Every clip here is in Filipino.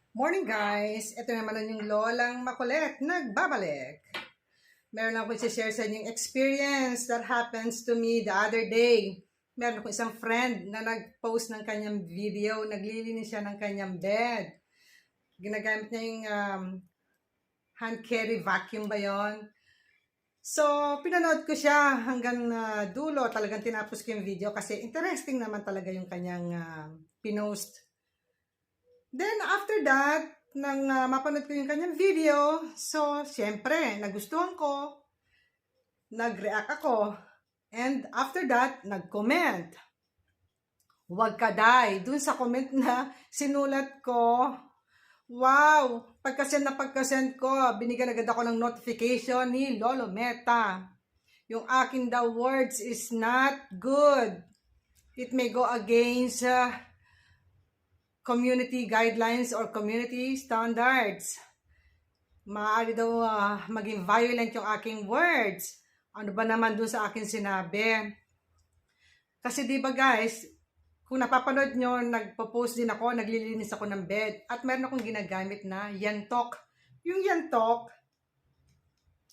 Morning guys! Ito naman yung lolang makulit, nagbabalik. Meron lang akong i-share sa inyo yung experience that happens to me the other day. Meron akong isang friend na nag-post ng kanyang video, naglilinis siya ng kanyang bed. Ginagamit niya yung hand carry vacuum ba yon? So, pinanood ko siya hanggang dulo. Talagang tinapos ko yung video kasi interesting naman talaga yung kanyang pinost. Then, after that, nang mapanood ko yung kanyang video, so, syempre, nagustuhan ko, nag-react ako, and after that, nag-comment. Huwag ka day. Dun sa comment na sinulat ko, wow, pagkasend ko, binigyan agad ako ng notification ni Lolo Meta. Yung akin daw words is not good. It may go against community guidelines or community standards. Maaari daw maging violent yung aking words. Ano ba naman dun sa akin sinabi? Kasi di ba guys, kung napapanood nyo, nagpo-post din ako, naglilinis ako ng bed. At meron akong ginagamit na yantok. Yung yantok,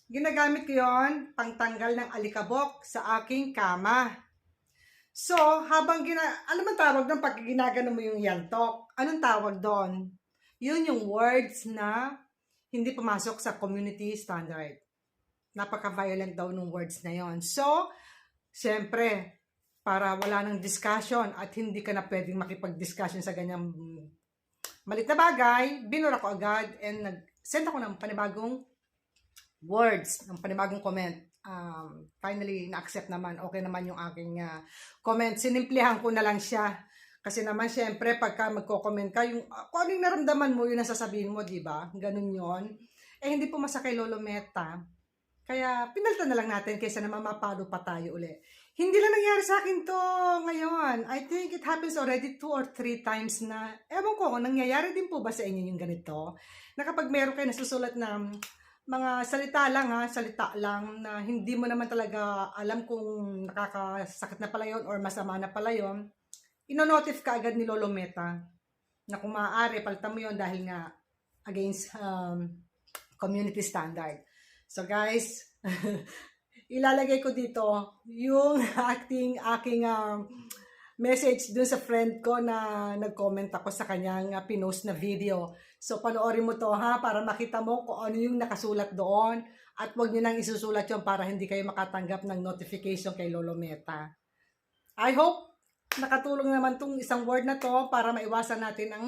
ginagamit ko yon pangtanggal ng alikabok sa aking kama. So, ano man tawag doon pag ginagano mo yung yantok? Anong tawag doon? Yun yung words na hindi pumasok sa community standard. Napaka-violent daw ng words na yon. So, siyempre, para wala ng discussion at hindi ka na pwedeng makipag-discussion sa ganyang malit na bagay, binura ko agad and nag-send ako ng panibagong words, ng panibagong comment. Finally, na-accept naman. Okay naman yung aking comment. Sinimplihan ko na lang siya. Kasi naman, syempre, pagka magko-comment ka, yung, kung anong naramdaman mo, yun ang sasabihin mo, di ba? Ganun yon. Eh, hindi pumasa kay Lolo Meta. Kaya, pinalitan na lang natin kaysa naman mapalo pa tayo uli. Hindi lang nangyari sa akin to ngayon. I think it happens already 2 or 3 times na, ewan ko, nangyayari din po ba sa inyo yung ganito? Na kapag meron kayo nasusulat na mga salita lang na hindi mo naman talaga alam kung nakakasakit na pala yun or masama na pala yun, inonotif ka agad ni Lolo Meta na kung maaari, palitan mo yun dahil nga against community standard. So guys, ilalagay ko dito yung aking message dun sa friend ko na nag-comment ako sa kanyang pinost na video. So, panoorin mo to ha, para makita mo kung ano yung nakasulat doon. At huwag nyo nang isusulat yun para hindi kayo makatanggap ng notification kay Lolo Meta. I hope nakatulong naman tong isang word na to para maiwasan natin ang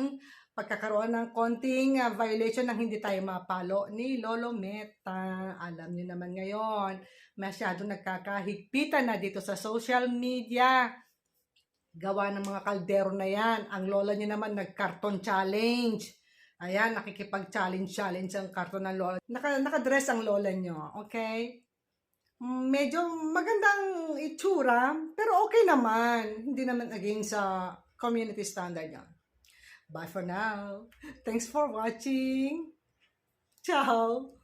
pagkakaroon ng konting violation ng hindi tayo mapalo ni Lolo Meta. Alam nyo naman ngayon, masyado nagkakahigpitan na dito sa social media. Gawa ng mga kaldero na yan. Ang lola niyo naman nag-carton challenge. Ayan, nakikipag-challenge ang karton ng lola. Nakadress ang lola niyo, okay? Medyo magandang itsura, pero okay naman. Hindi naman against sa community standard yan. Bye for now. Thanks for watching. Ciao!